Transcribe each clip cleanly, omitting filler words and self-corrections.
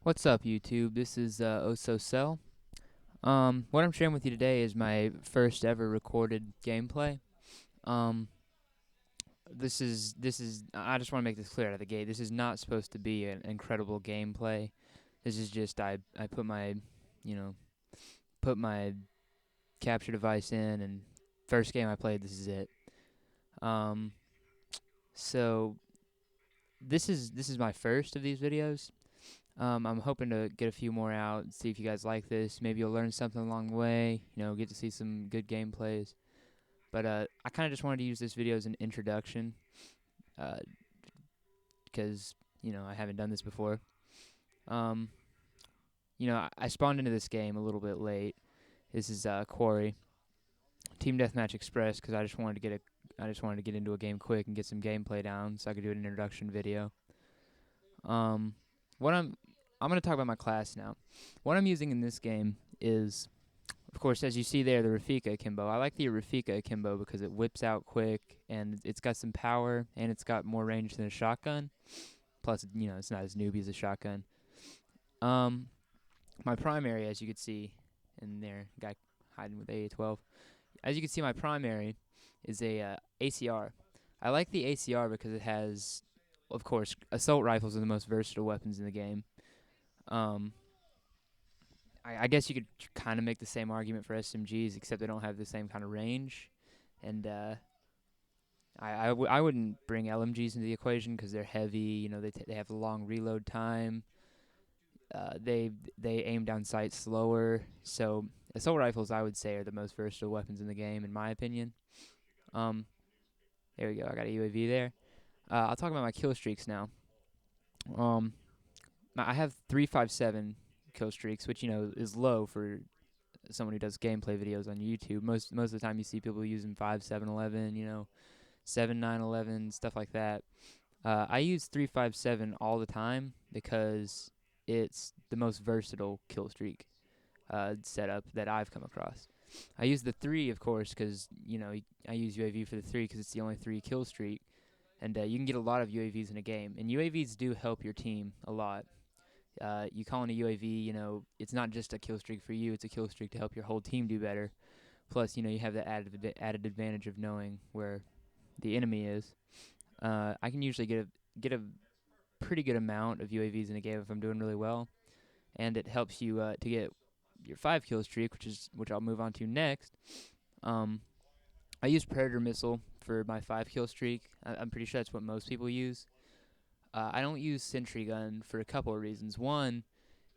What's up, YouTube? This is Osocel. What I'm sharing with you today is my first ever recorded gameplay. Um, this is. I just want to make this clear out of the gate. This is not supposed to be an incredible gameplay. This is just I put my, you know, put my capture device in, and first game I played. This is it. Um, so this is my first of these videos. I'm hoping to get a few more out and see if you guys like this. Maybe you'll learn something along the way, get to see some good gameplays. But I kind of just wanted to use this video as an introduction because, I haven't done this before. Um, I spawned into this game a little bit late. This is Quarry, Team Deathmatch Express, because I just wanted to get into a game quick and get some gameplay down so I could do an introduction video. Um, what I'm gonna talk about my class now. What I'm using in this game is, of course, as you see there, the Rafika Akimbo. I like the Rafika Akimbo because it whips out quick and it's got some power and it's got more range than a shotgun. Plus, it's not as newbie as a shotgun. Um, my primary, as you can see in there, guy hiding with AA-12. As you can see, my primary is a ACR. I like the ACR because it has, of course, assault rifles are the most versatile weapons in the game. Um, I guess you could kind of make the same argument for SMGs, except they don't have the same kind of range. And I wouldn't bring LMGs into the equation because they're heavy. They have a long reload time. They aim down sight slower. So assault rifles, I would say, are the most versatile weapons in the game, in my opinion. Um, there we go. I got a UAV there. I'll talk about my kill streaks now. Um, I have 357 kill streaks, which is low for someone who does gameplay videos on YouTube. Most of the time you see people using 5, 7, 11, 7, 9, 11, stuff like that. I use 357 all the time because it's the most versatile kill streak setup that I've come across. I use the 3, of course, because, I use UAV for the 3 because it's the only 3 kill streak. And you can get a lot of UAVs in a game. And UAVs do help your team a lot. You call in a UAV, it's not just a kill streak for you, it's a kill streak to help your whole team do better. Plus, you have the added advantage of knowing where the enemy is. I can usually get a pretty good amount of UAVs in a game if I'm doing really well, and it helps you to get your 5 kill streak, which I'll move on to next. Um, I use Predator Missile for my 5 kill streak. I'm pretty sure that's what most people use. I don't use Sentry Gun for a couple of reasons. One,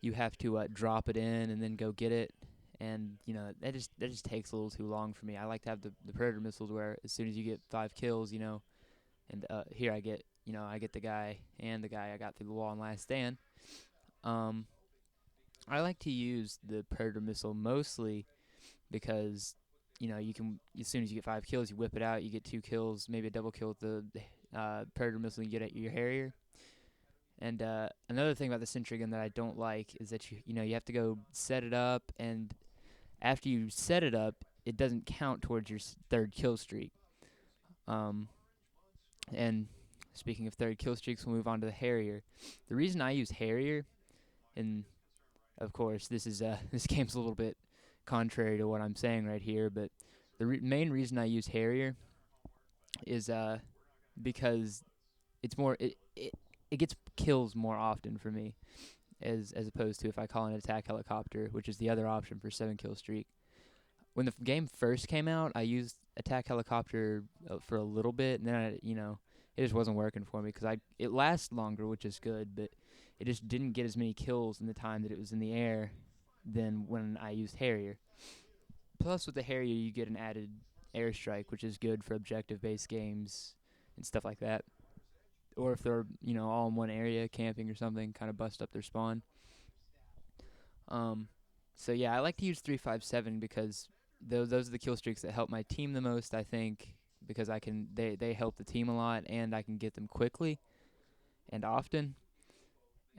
you have to drop it in and then go get it, and that just takes a little too long for me. I like to have the Predator Missiles where as soon as you get 5 kills, and here I get the guy and the guy I got through the wall in Last Stand. Um, I like to use the Predator Missile mostly because you can, as soon as you get 5 kills, you whip it out, you get 2 kills, maybe a double kill with the Predator Missile, and you get at your Harrier. And another thing about the Sentry Gun that I don't like is that you have to go set it up, and after you set it up, it doesn't count towards your 3rd kill streak. Um, and speaking of 3rd kill streaks, we'll move on to the Harrier. The reason I use Harrier, and of course this is this game's a little bit contrary to what I'm saying right here, but the main reason I use Harrier is because it's more it gets kills more often for me as opposed to if I call an attack helicopter, which is the other option for 7 kill streak. When the game first came out, I used attack helicopter for a little bit, and then it just wasn't working for me because it lasts longer, which is good, but it just didn't get as many kills in the time that it was in the air than when I used Harrier. Plus, with the Harrier, you get an added airstrike, which is good for objective-based games and stuff like that. Or if they're all in one area camping or something, kind of bust up their spawn. Um, so yeah, I like to use 357 because those are the kill streaks that help my team the most. I think because they help the team a lot, and I can get them quickly and often.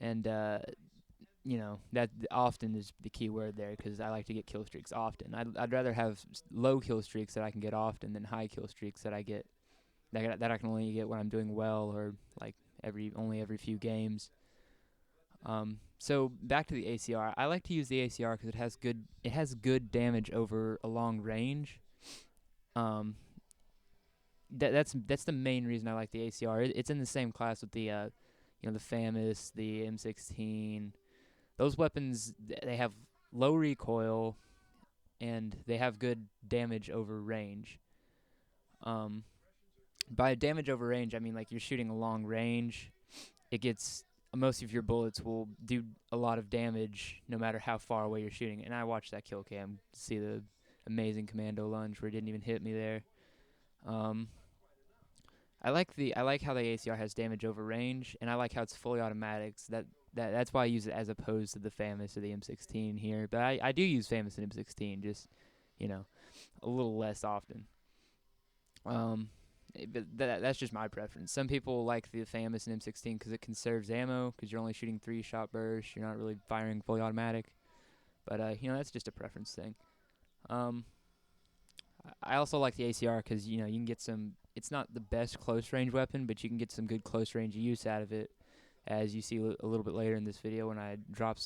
And that often is the key word there because I like to get kill streaks often. I'd rather have low kill streaks that I can get often than high kill streaks that I get that I can only get when I'm doing well or like every few games. So back to the ACR. I like to use the ACR because it has good damage over a long range. Um, that's the main reason I like the ACR. It's in the same class with the the FAMAS, the M16. Those weapons they have low recoil and they have good damage over range. Um, by damage over range, I mean like you're shooting a long range. It gets most of your bullets will do a lot of damage no matter how far away you're shooting. And I watched that kill cam, see the amazing commando lunge where it didn't even hit me there. Um, I like how the ACR has damage over range, and I like how it's fully automatic. So that's why I use it as opposed to the FAMAS or the M16 here. But I do use FAMAS and M16, just you know a little less often. Um, but that's just my preference. Some people like the FAMAS and M16 because it conserves ammo because you're only shooting 3-shot bursts. You're not really firing fully automatic. But that's just a preference thing. Um, I also like the ACR because you can get some. It's not the best close range weapon, but you can get some good close range use out of it, as you see a little bit later in this video when I drop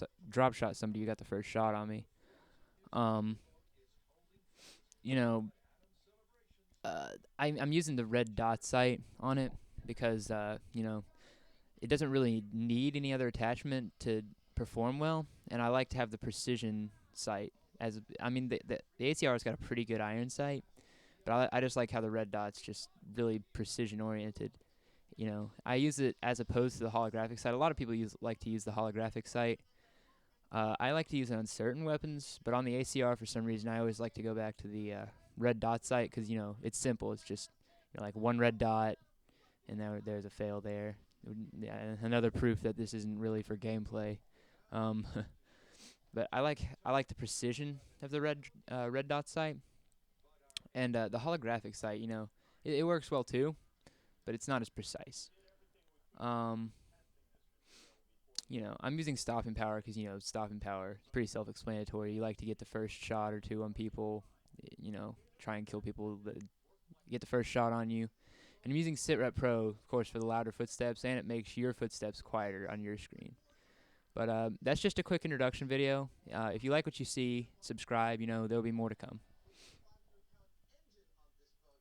shot somebody who got the first shot on me. Um, you know, I'm using the red dot sight on it because it doesn't really need any other attachment to perform well, and I like to have the precision sight. I mean, the ACR's got a pretty good iron sight, but I just like how the red dot's just really precision oriented. I use it as opposed to the holographic sight. A lot of people like to use the holographic sight. I like to use it on certain weapons, but on the ACR for some reason I always like to go back to the red dot sight because it's simple. It's just like one red dot, and there's a fail there. Yeah, another proof that this isn't really for gameplay. Um, but I like the precision of the red dot sight, and the holographic sight. It works well too, but it's not as precise. Um, I'm using stopping power because stopping power is pretty self-explanatory. You like to get the first shot or two on people, try and kill people that get the first shot on you. And I'm using SitRep Pro, of course, for the louder footsteps, and it makes your footsteps quieter on your screen. But that's just a quick introduction video. If you like what you see, subscribe. There'll be more to come.